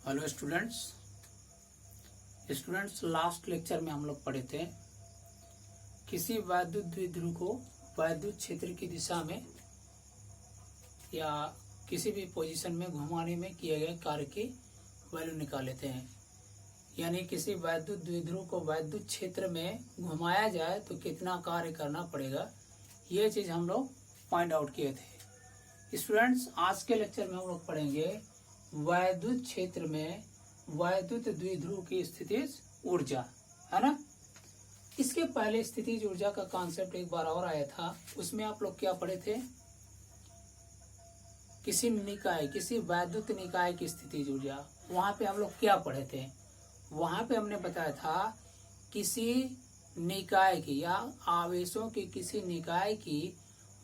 Hello students last lecture में हम लोग पढ़े थे किसी वैद्युत द्विध्रुव को वैद्युत क्षेत्र की दिशा में या किसी भी पोजीशन में घुमाने में किए गए कार्य की वैल्यू निकाल लेते हैं। यानी किसी वैद्युत द्विध्रुव को वैद्युत क्षेत्र में घुमाया जाए तो कितना कार्य करना पड़ेगा, ये चीज हम लोग पॉइंट आउट किए थे। स्टूडेंट्स आज के लेक्चर में हम लोग पढ़ेंगे वैद्युत क्षेत्र में वैद्युत द्विध्रुव की स्थितिज ऊर्जा, है ना। इसके पहले स्थितिज ऊर्जा का कॉन्सेप्ट एक बार और आया था, उसमें आप लोग क्या पढ़े थे? किसी वैद्युत निकाय की स्थितिज ऊर्जा। वहां पे हम लोग क्या पढ़े थे? वहां पे हमने बताया था किसी निकाय की या आवेशों की किसी निकाय की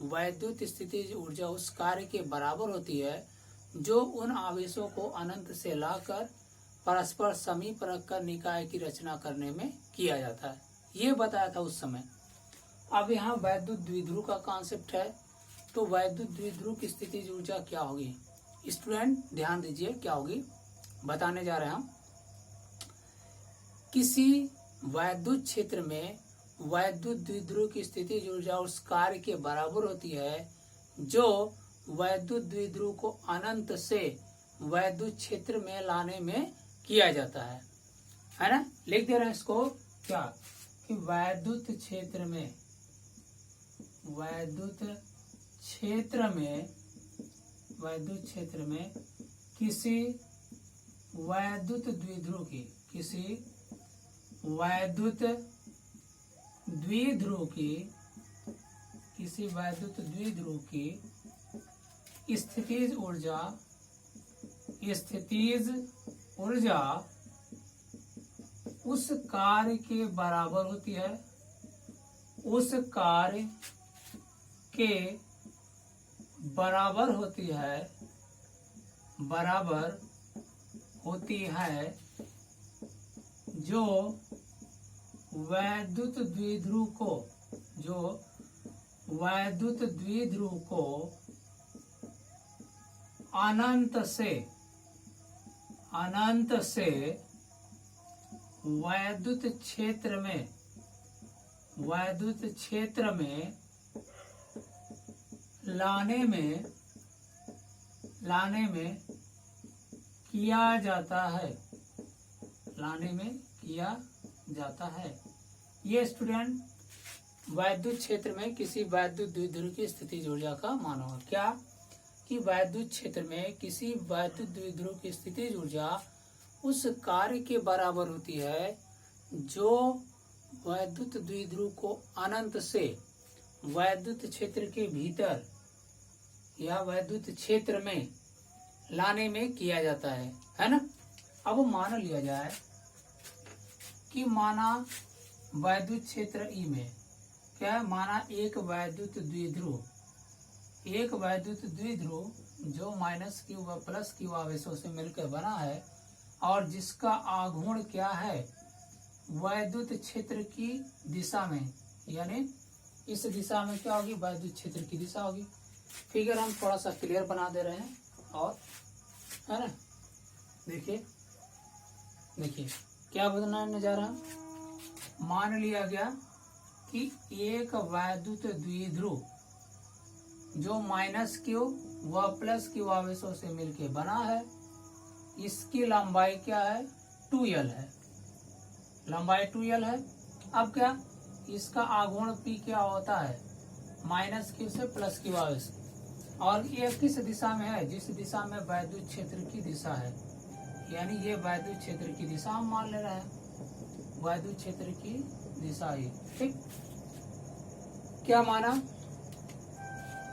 वैद्युत स्थितिज ऊर्जा उस कार्य के बराबर होती है जो उन आवेशों को अनंत से लाकर परस्पर समीप रखकर निकाय की रचना करने में किया जाता है, ये बताया था उस समय। अब यहाँ वैद्युत द्विध्रुव का कॉन्सेप्ट है, तो वैद्युत द्विध्रुव की स्थितिज ऊर्जा क्या होगी? स्टूडेंट ध्यान दीजिए, क्या होगी बताने जा रहे हैं हम। किसी वैद्युत क्षेत्र में वैद्युत द्विध्रुव की स्थितिज ऊर्जा उस कार्य के बराबर होती है जो वैद्युत द्विध्रुव को अनंत से वैद्युत क्षेत्र में लाने में किया जाता है ना। लिख दे रहे हैं इसको क्या कि वैद्युत क्षेत्र में किसी वैद्युत द्विध्रुव की स्थितिज ऊर्जा उस कार्य के बराबर होती है, जो वैद्युत द्विध्रुव को अनंत से वैद्युत क्षेत्र में लाने में किया जाता है। ये स्टूडेंट वैद्युत क्षेत्र में किसी वैद्युत द्विध्रुव की स्थितिज ऊर्जा का मान होगा। क्या कि वैद्युत क्षेत्र में किसी वैद्युत द्विध्रुव की स्थितिज ऊर्जा उस कार्य के बराबर होती है जो वैद्युत द्विध्रुव को अनंत से वैद्युत क्षेत्र के भीतर या वैद्युत क्षेत्र में लाने में किया जाता है ना। अब मान लिया जाए कि माना वैद्युत क्षेत्र ई में क्या है, माना एक वैद्युत द्विध्रुव जो -q व +q आवेशों से मिलकर बना है और जिसका आघूर्ण क्या है, वैद्युत क्षेत्र की दिशा में, यानी इस दिशा में क्या होगी, वैद्युत क्षेत्र की दिशा होगी। फिगर हम थोड़ा सा क्लियर बना दे रहे हैं, और है ना, देखिए क्या बनाने जा रहा है। मान लिया गया कि एक वैद्युत द्विध्रुव जो -q व +q आवेशों से मिलके बना है, इसकी लंबाई क्या है, 2l है, लंबाई 2l है। अब क्या, इसका आघूर्ण P क्या होता है, -q से +q आवेश, और ये किस दिशा में है, जिस दिशा में वैद्युत क्षेत्र की दिशा है, यानी ये वैद्युत क्षेत्र की दिशा हम मान ले रहे हैं, वैद्युत क्षेत्र की दिशा ही, ठीक। क्या माना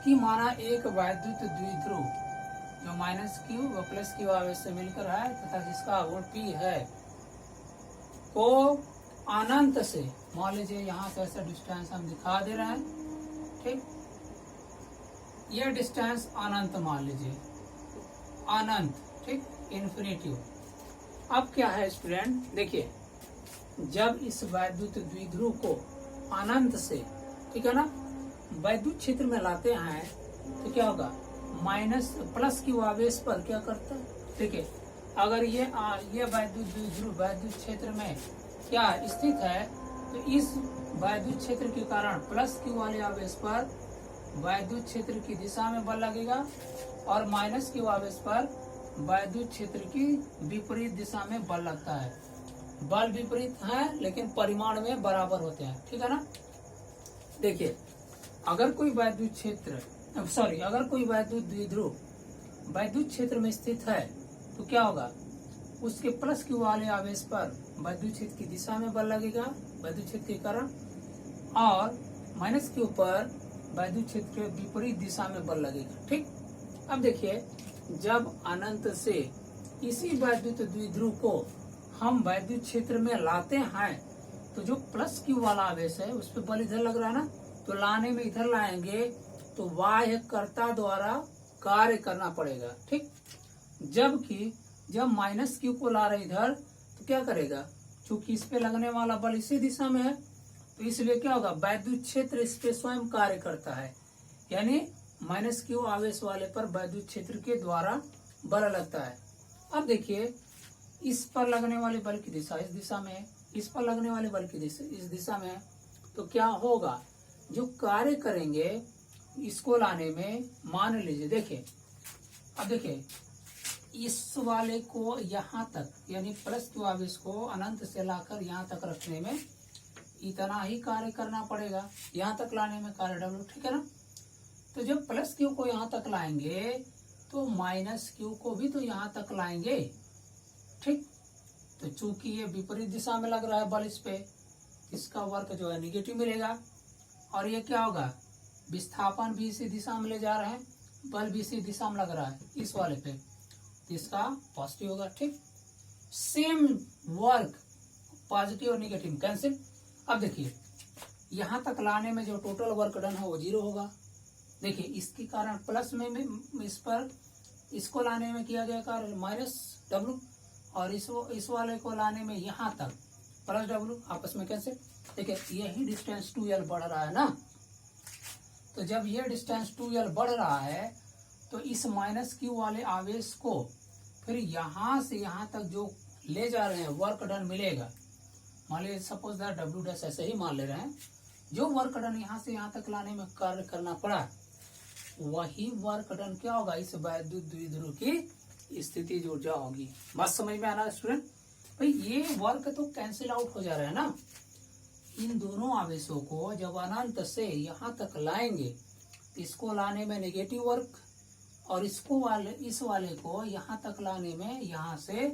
कि माना एक वैद्युत द्विध्रुव जो -q व +q आवेश से मिलकर है तथा जिसका आघूर्ण P है को अनंत से, मान लीजिए यहाँ से ऐसा डिस्टेंस हम दिखा दे रहे हैं, ठीक। यह डिस्टेंस अनंत मान लीजिए, अनंत, ठीक, इन्फिनिटी। अब क्या है स्टूडेंट, देखिए जब इस वैद्युत द्विध्रुव को अनंत से, ठीक है ना, वैद्युत क्षेत्र में लाते हैं तो क्या होगा, +q आवेश पर क्या करता है, ठीक है। अगर ये वैद्युत द्विध्रुव वैद्युत क्षेत्र में क्या स्थित है, तो इस वैद्युत क्षेत्र के कारण प्लस क्यू वाले आवेश पर वैद्युत क्षेत्र की दिशा में बल लगेगा और माइनस क्यू आवेश पर वैद्युत क्षेत्र की विपरीत दिशा में बल लगता है। बल विपरीत है लेकिन परिमाण में बराबर होते हैं, ठीक है ना। देखिए, अगर कोई वैद्युत क्षेत्र अगर कोई वैद्युत द्विध्रुव वैद्युत क्षेत्र में स्थित है तो क्या होगा, उसके प्लस क्यू वाले आवेश पर वैद्युत क्षेत्र की दिशा में बल लगेगा वैद्युत क्षेत्र के कारण, और माइनस क्यू पर वैद्युत क्षेत्र के विपरीत दिशा में बल लगेगा। ठीक, अब देखिए, जब अनंत से इसी वैद्युत द्विध्रुव को हम वैद्युत क्षेत्र में लाते हैं तो जो प्लस क्यू वाला आवेश है उस पर बल इधर लग रहा है ना, तो लाने में इधर लाएंगे तो बाह्यकर्ता द्वारा कार्य करना पड़ेगा। ठीक, जबकि जब माइनस क्यू को ला रहे इधर तो क्या करेगा, चूंकि इस पे लगने वाला बल इसी दिशा में है तो इसलिए क्या होगा, वैद्युत क्षेत्र इस पे स्वयं कार्य करता है, यानी माइनस क्यू आवेश वाले पर वैद्युत क्षेत्र के द्वारा बल लगता है। अब देखिए, इस पर लगने वाले बल की दिशा इस दिशा में है, इस पर लगने वाले बल की दिशा इस दिशा में है, तो क्या होगा, जो कार्य करेंगे इसको लाने में, मान लीजिए, देखिए, अब देखिए, इस वाले को यहाँ तक यानी प्लस क्यू आवेश को अनंत से लाकर यहाँ तक रखने में इतना ही कार्य करना पड़ेगा, यहाँ तक लाने में कार्य डब्ल्यू, ठीक है ना। तो जब प्लस क्यू को यहाँ तक लाएंगे तो माइनस क्यू को भी तो यहाँ तक लाएंगे। ठीक, तो चूंकि ये विपरीत दिशा में लग रहा है बल, इस पे इसका वर्क जो है निगेटिव मिलेगा, और ये क्या होगा, विस्थापन भी इसी दिशा में ले जा रहे हैं, बल भी इसी दिशा में लग रहा है इस वाले पे, तो इसका पॉजिटिव होगा। ठीक, सेम वर्क, पॉजिटिव और निगेटिव कैंसिल। अब देखिए, यहाँ तक लाने में जो टोटल वर्क डन है वो 0 होगा। देखिए, इसके कारण प्लस में इस पर इसको लाने में किया गया कार्य माइनस डब्ल्यू, और इस वाले को लाने में यहाँ तक प्लस डब्ल्यू, आपस में कैंसिल। देखिए, यही डिस्टेंस 2l बढ़ रहा है ना, तो जब ये डिस्टेंस 2l बढ़ रहा है तो इस माइनस क्यू वाले आवेश को फिर यहाँ से यहाँ तक जो ले जा रहे हैं वर्क डन मिलेगा। मान लीजिए सपोज दैट डब्ल्यू डैश ऐसे ही मान ले रहे हैं, जो वर्क डन यहाँ से यहाँ तक लाने में कार्य करना पड़ा वही वर्क डन क्या होगा, इस वैद्युत द्विध्रुव की स्थिति जो ऊर्जा होगी। बात समझ में आना स्टूडेंट? भाई ये वर्क तो कैंसिल आउट हो जा रहा है ना, इन दोनों आवेशों को जब अनंत से यहाँ तक लाएंगे, इसको लाने में नेगेटिव वर्क और इस वाले को यहाँ तक लाने में यहाँ से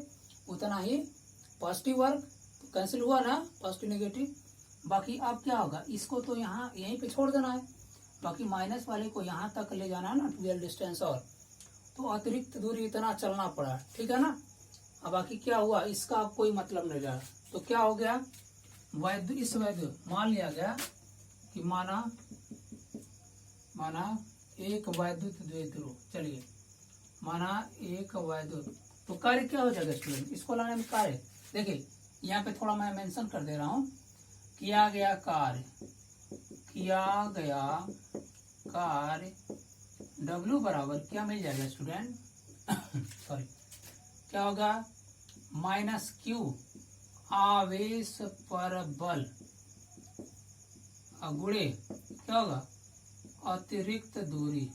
उतना ही पॉजिटिव वर्क, तो कैंसिल हुआ ना पॉजिटिव नेगेटिव। बाकी अब क्या होगा, इसको तो यहाँ यहीं पे छोड़ देना है, बाकी माइनस वाले को यहाँ तक ले जाना है ना 12 डिस्टेंस, और तो अतिरिक्त दूरी इतना चलना पड़ा, ठीक है ना। अब बाकी क्या हुआ, इसका अब कोई मतलब नहीं रहा, तो क्या हो गया, इस वैद्युत मान लिया गया कि माना एक वैद्युत द्विध्रुव, चलिए माना एक वैद्युत, तो कार्य क्या हो जाएगा स्टूडेंट, इसको लाने में कार्य, देखिए यहाँ पे थोड़ा मैं मेंशन कर दे रहा हूँ, किया गया कार्य W बराबर क्या मिल जाएगा स्टूडेंट सॉरी, क्या होगा, माइनस क्यू आवेश पर बल गुणे क्या होगा, अतिरिक्त दूरी,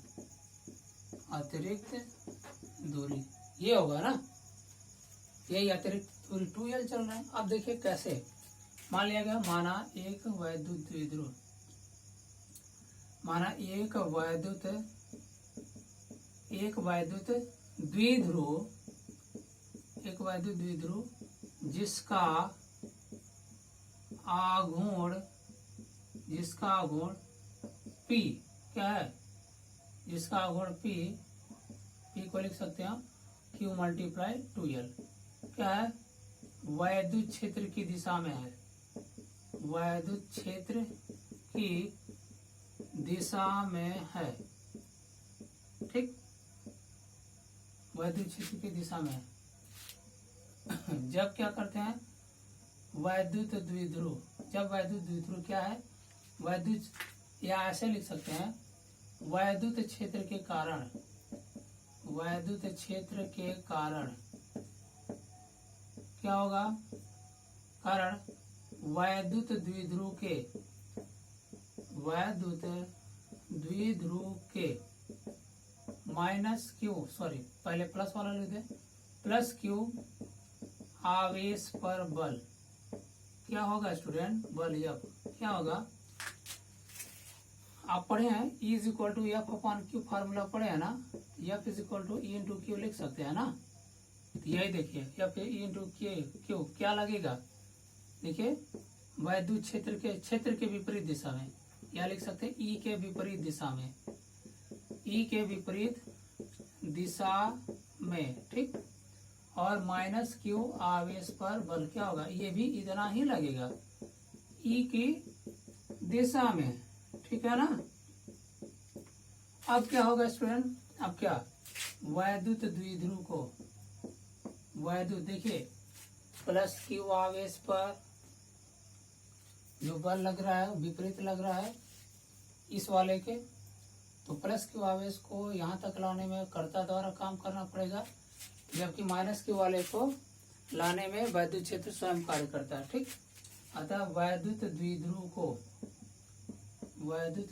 ये होगा ना, यही अतिरिक्त दूरी 2l चल रहा है। अब देखिए कैसे, मान लिया गया, माना एक वैद्युत द्विध्रुव, जिसका आघूर्ण P क्या है, जिसका आघूर्ण P को लिख सकते हैं Q मल्टीप्लाई 2l, क्या है, वैद्युत क्षेत्र की दिशा में है, वैद्युत क्षेत्र की दिशा में है। ठीक, वैद्युत क्षेत्र की दिशा में है। जब क्या करते हैं, वैद्युत द्विध्रुव, जब वैद्युत द्विध्रुव क्या है, वैद्युत, या ऐसे लिख सकते हैं, वैद्युत क्षेत्र के कारण क्या होगा, कारण वैद्युत द्विध्रुव के माइनस क्यू, सॉरी पहले प्लस वाला लिख दे, प्लस क्यू आवेश पर बल क्या होगा स्टूडेंट, बल एफ क्या होगा, आप पढ़े हैं E is equal to F upon Q, formula पढ़े हैं ना, F is equal to E into Q लिख सकते हैं ना। यही देखिए एफ ई इंटू क्यू क्या लगेगा, देखिए वैद्युत क्षेत्र के विपरीत दिशा में, या लिख सकते हैं ई के विपरीत दिशा में, ई के विपरीत दिशा में, ठीक, और माइनस क्यू आवेश पर बल क्या होगा, ये भी इतना ही लगेगा ई की दिशा में, ठीक है ना। अब क्या होगा स्टूडेंट, अब क्या, वैद्युत द्विध्रुव को, वैद्युत देखिए प्लस क्यू आवेश पर जो बल लग रहा है विपरीत लग रहा है इस वाले के, तो प्लस क्यू आवेश को यहाँ तक लाने में कर्ता द्वारा काम करना पड़ेगा, जबकि माइनस क्यू वाले को लाने में वैद्युत क्षेत्र स्वयं कार्य करता है, ठीक। अतः वैद्युत द्विध्रुव को वैद्युत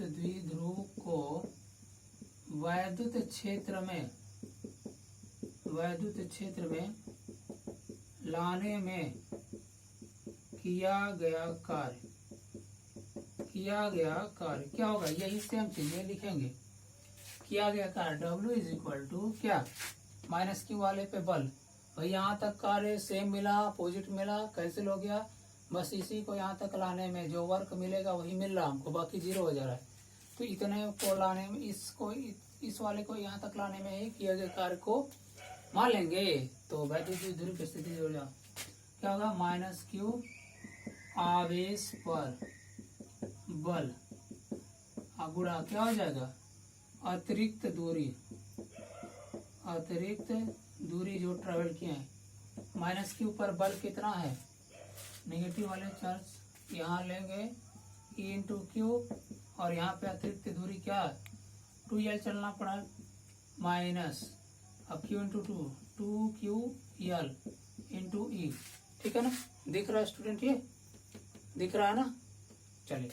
क्षेत्र में लाने में किया गया कार्य क्या होगा, यही सेम चीज ये लिखेंगे, किया गया कार्य W इज इक्वल टू क्या, माइनस क्यू वाले पे बल, भाई यहाँ तक कार्य सेम मिला, अपोजिट मिला, कैंसिल हो गया, बस इसी को यहाँ तक लाने में जो वर्क मिलेगा वही मिल रहा हमको, बाकी जीरो हो जा रहा है, तो इतने को लाने में इस वाले को यहाँ तक लाने में ही किए गए कार्य को मान लेंगे, तो वैद्युत द्विध्रुव की स्थिति हो जाए क्या होगा, माइनस क्यू आवेश पर बल गुणा क्या हो जाएगा, अतिरिक्त दूरी जो ट्रेवल किए हैं, माइनस क्यू पर बल कितना है, नेगेटिव वाले चार्ज यहाँ लेंगे ई इंटू क्यू, और यहाँ पे अतिरिक्त दूरी क्या 2L चलना पड़ा, माइनस अब क्यू इंटू 2QL इंटू ई, ठीक है ना, दिख रहा है स्टूडेंट, ये दिख रहा है ना। चलिए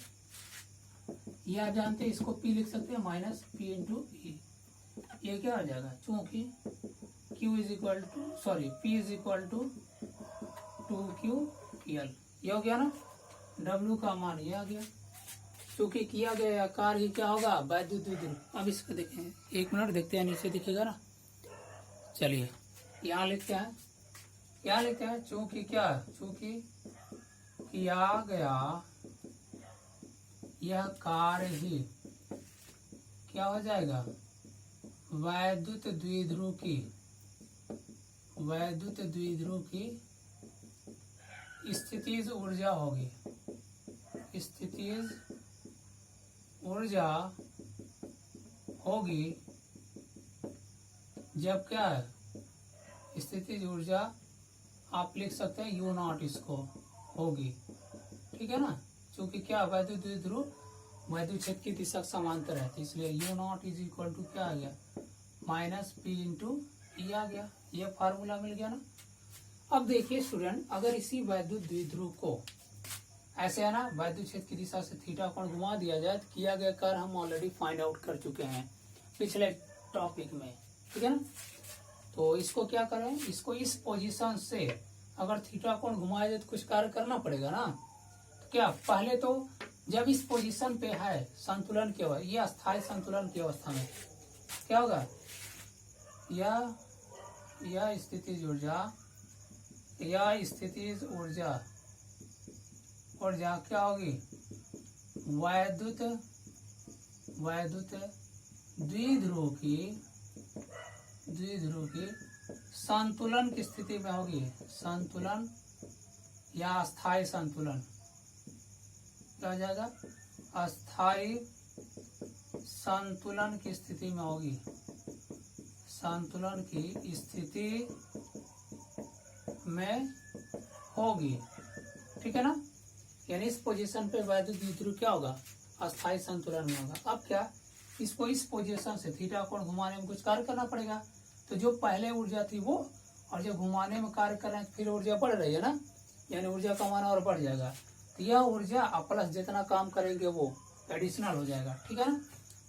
ये आप जानते हैं, इसको P लिख सकते हैं, माइनस P इंटू ई, ये क्या हो जाएगा, चूंकि Q is equal to sorry P is equal to 2QL, ये हो गया ना, W का मान ये आ गया, क्योंकि किया गया कार्य ही क्या होगा, वैद्युत द्विध्रुव। अब इसको देखें, एक मिनट देखते हैं, नीचे दिखेगा ना, चलिए यहाँ लिखते हैं, क्या लिखते हैं, चूंकि किया गया यह कार्य ही क्या हो जाएगा, वैद्युत द्विध्रुव की स्थितिज ऊर्जा होगी, जब क्या है, स्थितिज ऊर्जा आप लिख सकते हैं U0 इसको होगी, ठीक है ना, क्योंकि क्या वैद्युत द्विध्रुव वैद्युत क्षेत्र की दिशा समांतर है, इसलिए U0 इज इक्वल टू क्या आ गया, माइनस P इंटू ई आ गया, ये फार्मूला मिल गया ना। अब देखिए स्टूडेंट, अगर इसी वैद्युत द्विध्रुव को ऐसे है ना, वैद्युत क्षेत्र की दिशा से थीटा कोण घुमा दिया जाए, तो किया गया कार्य हम ऑलरेडी फाइंड आउट कर चुके हैं पिछले टॉपिक में, ठीक है ना। तो इसको क्या करें, इसको इस पोजीशन से अगर थीटा कोण घुमाया जाए तो कुछ कार्य करना पड़ेगा ना, तो क्या पहले तो जब इस पोजीशन पे है संतुलन की अवस्था, यह अस्थायी संतुलन की अवस्था में क्या होगा, यह स्थितिज ऊर्जा क्या होगी, वैद्युत द्विध्रुव की संतुलन की स्थिति में होगी, संतुलन या अस्थायी संतुलन क्या हो जाएगा, अस्थायी संतुलन की स्थिति में होगी, संतुलन की स्थिति में होगी, ठीक है ना। यानी इस पोजीशन पे वैद्युत द्विध्रुव क्या होगा, अस्थायी संतुलन में होगा। अब क्या, इसको इस पोजीशन से थीटा कोण घुमाने में कुछ कार्य करना पड़ेगा, तो जो पहले ऊर्जा थी वो और जब घुमाने में कार्य कर रहे हैं फिर ऊर्जा बढ़ रही है ना, यानी ऊर्जा का मान और बढ़ जाएगा। तो यह ऊर्जा प्लस जितना काम करेंगे वो एडिशनल हो जाएगा, ठीक है ना।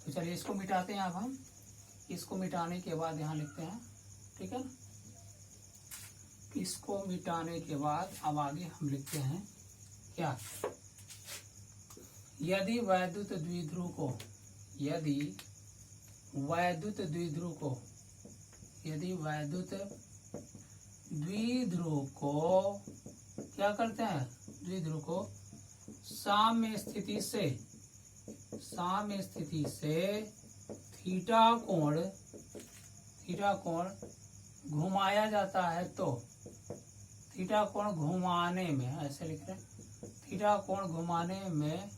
तो चलिए इसको मिटाते हैं अब हम। इसको मिटाने के बाद यहाँ लिखते हैं, ठीक है ना। इसको मिटाने के बाद अब आगे हम लिखते हैं क्या, यदि वैद्युत द्विध्रुव को, यदि वैद्युत द्विध्रुव को, यदि वैद्युत द्विध्रुव को क्या करते हैं, द्विध्रुव को साम्य स्थिति से, साम्य स्थिति से थीटा कोण घुमाया जाता है, तो थीटा कोण घुमाने में, ऐसे लिख रहे हैं, थीटा कोण घुमाने में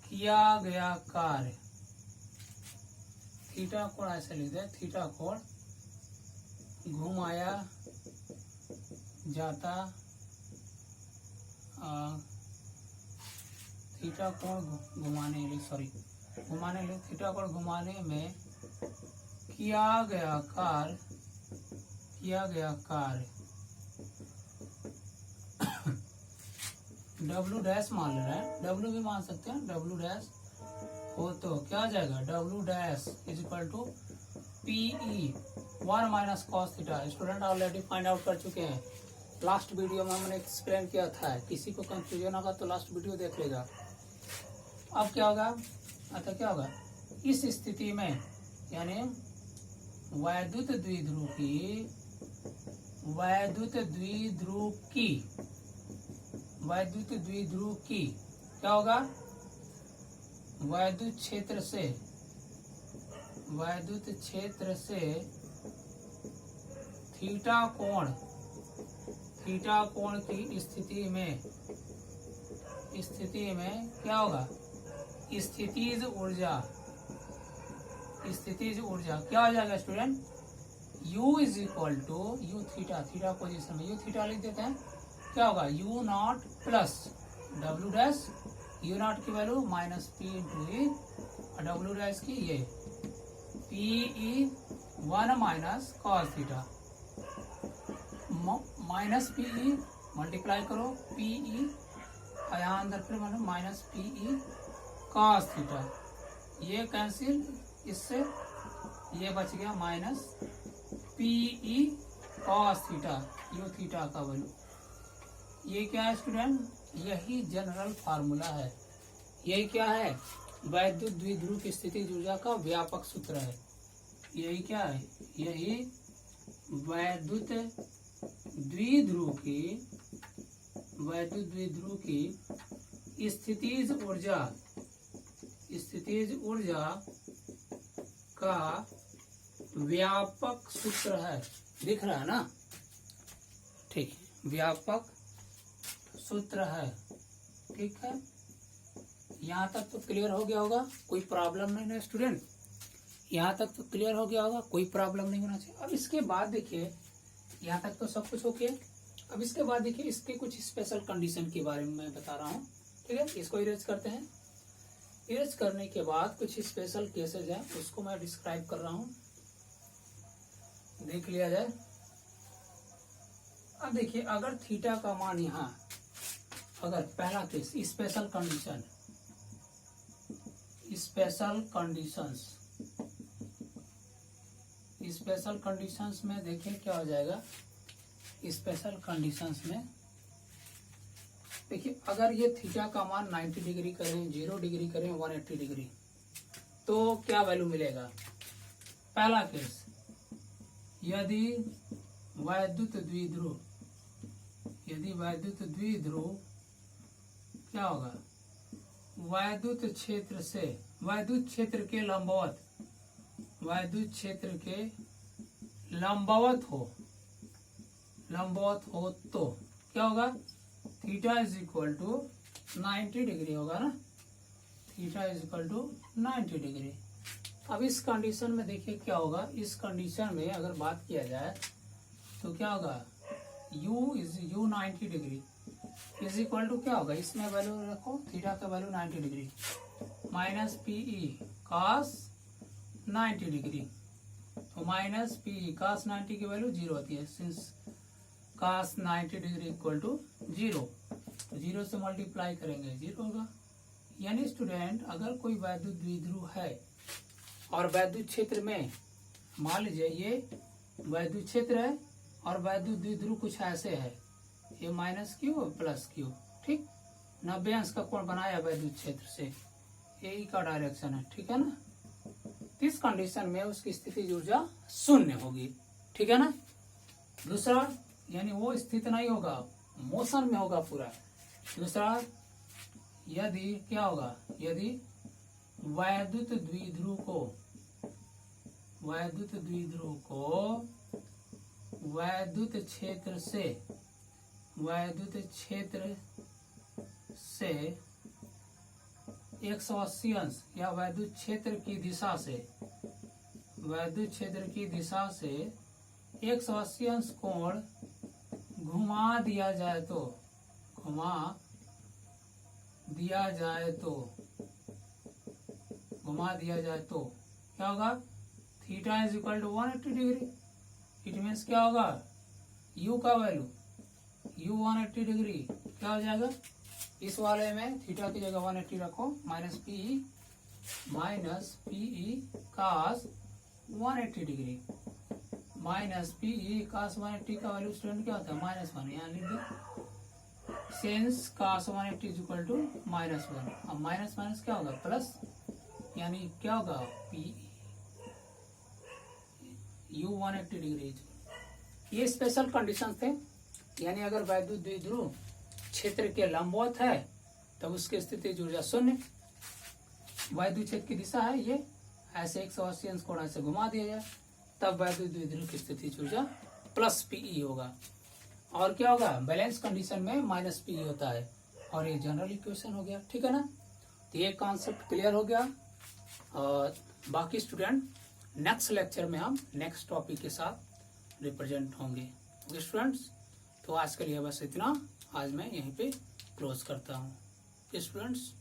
किया गया कार्य, थीटा कोण ऐसे लिख दें, थीटा कोण घुमाया जाता, थीटा कोण घुमाने, सॉरी घुमाने, थीटा कोण घुमाने में किया गया कार्य, डब्ल्यू डैश मान ले रहे हैं, डब्ल्यू भी मान सकते हैं, डब्ल्यू डैश हो तो क्या आ जाएगा, W dash is equal to PE 1 minus cos theta. Student already find out कर चुके हैं, लास्ट वीडियो में हमने एक्सप्लेन किया था। किसी को कंफ्यूजन होगा तो लास्ट वीडियो देख लेगा। अब क्या होगा, अतः क्या होगा, इस स्थिति में यानी वैद्युत द्विध्रुव की, वैद्युत द्विध्रुव की, वैद्युत द्विध्रुव की क्या होगा, वैद्युत क्षेत्र से, वैद्युत क्षेत्र से थीटा कोण की स्थिति में क्या होगा, स्थितिज ऊर्जा क्या हो जाएगा student, U is equal to U theta, theta position में यू थीटा लिख देते हैं, क्या होगा U not plus W dash, U not की value minus P into E, और W डैश की ये PE 1 minus cos theta, minus PE multiply करो PE, यहाँ अंदर फिर माइनस PE कॉस थीटा, ये कैंसिल, इससे ये बच गया minus PE cos theta, U theta का वैल्यू। ये क्या है स्टूडेंट, यही जनरल फार्मूला है, यही क्या है, वैद्युत द्विध्रुव की स्थितिज ऊर्जा का व्यापक सूत्र है। यही क्या है, यही वैद्युत द्विध्रुव की स्थितिज ऊर्जा का व्यापक सूत्र है, दिख रहा है ना, ठीक है, व्यापक सूत्र है, ठीक है। यहाँ तक तो क्लियर हो गया होगा, कोई प्रॉब्लम नहीं है स्टूडेंट, यहाँ तक तो क्लियर हो गया होगा, कोई प्रॉब्लम नहीं होना चाहिए। अब इसके बाद देखिए, यहाँ तक तो सब कुछ ओके। अब इसके बाद देखिए, इसके कुछ स्पेशल कंडीशन के बारे में मैं बता रहा हूँ, ठीक है। इसको इरेज करते हैं, इरेज करने के बाद कुछ स्पेशल केसेज हैं, उसको मैं डिस्क्राइब कर रहा हूँ, देख लिया जाए। अब देखिए, अगर थीटा का मान यहाँ, अगर पहला केस स्पेशल कंडीशंस में देखिए क्या हो जाएगा। स्पेशल कंडीशंस में देखिए, अगर ये थीटा का मान 90 डिग्री करें, 0 डिग्री करें, 180 डिग्री, तो क्या वैल्यू मिलेगा। पहला केस, यदि वैद्युत द्विध्रुव क्या होगा, वैद्युत क्षेत्र के लंबवत हो तो क्या होगा, theta is equal to 90 degree होगा ना, theta is equal to 90 degree. अब इस कंडीशन में देखिए क्या होगा, इस कंडीशन में अगर बात किया जाए तो क्या होगा, u 90 degree is equal to क्या होगा, इसमें वैल्यू रखो, थीटा का value 90 degree minus PE cos 90 degree. तो माइनस पी cos 90 की वैल्यू 0 होती है, since cos 90 degree equal to 0, तो 0 से मल्टीप्लाई करेंगे 0 होगा। यानी स्टूडेंट अगर कोई वैद्युत द्विध्रुव है और वैद्युत क्षेत्र में मान लीजिए ये वैद्युत क्षेत्र है और वैद्युत द्विध्रुव कुछ ऐसे है, ये माइनस क्यू और प्लस क्यू, ठीक, 90 अंश का कोण बनाया वैद्युत क्षेत्र से, यही का डायरेक्शन है, ठीक है ना। इस कंडीशन में उसकी स्थितिज ऊर्जा शून्य होगी, ठीक है ना। दूसरा यानी वो स्थित नहीं होगा, मोशन में होगा पूरा। दूसरा यदि क्या होगा, यदि वैद्युत द्विध्रुव को वैद्युत क्षेत्र से 180 अंश या वैद्युत क्षेत्र की दिशा से 180 अंश कोण घुमा दिया जाए तो क्या होगा, theta is equal to 180 degree. It means क्या होगा, u का वैल्यू u 180 डिग्री क्या हो जाएगा, इस वाले में थीटा की जगह 180 रखो, minus PE cos 180 degree, minus PE cos 180 का वैल्यू स्टूडेंट क्या होता है, -1, यहाँ लिख दो, since cos 180 is equal to -1। अब माइनस माइनस क्या होगा, प्लस, यानी क्या होगा, पी u 180 डिग्री। ये स्पेशल कंडीशन थे, यानी अगर वैद्युत द्विध्रुव क्षेत्र के लंबवत है तब उसकी स्थितिज ऊर्जा शून्य, वैद्युत क्षेत्र की दिशा है ये, ऐसे 180 अंश कोण से घुमा दिया जाए तब वैद्युत द्विध्रुव की स्थितिज ऊर्जा प्लस पीई होगा। और क्या होगा, बैलेंस कंडीशन में माइनस पीई होता है, और ये जनरल इक्वेशन हो गया, ठीक है ना। तो ये कॉन्सेप्ट क्लियर हो गया, और बाकी स्टूडेंट नेक्स्ट लेक्चर में हम नेक्स्ट टॉपिक के साथ रिप्रेजेंट होंगे। ओके स्टूडेंट्स, तो आज के लिए बस इतना, आज मैं यहीं पे क्लोज करता हूँ स्टूडेंट्स।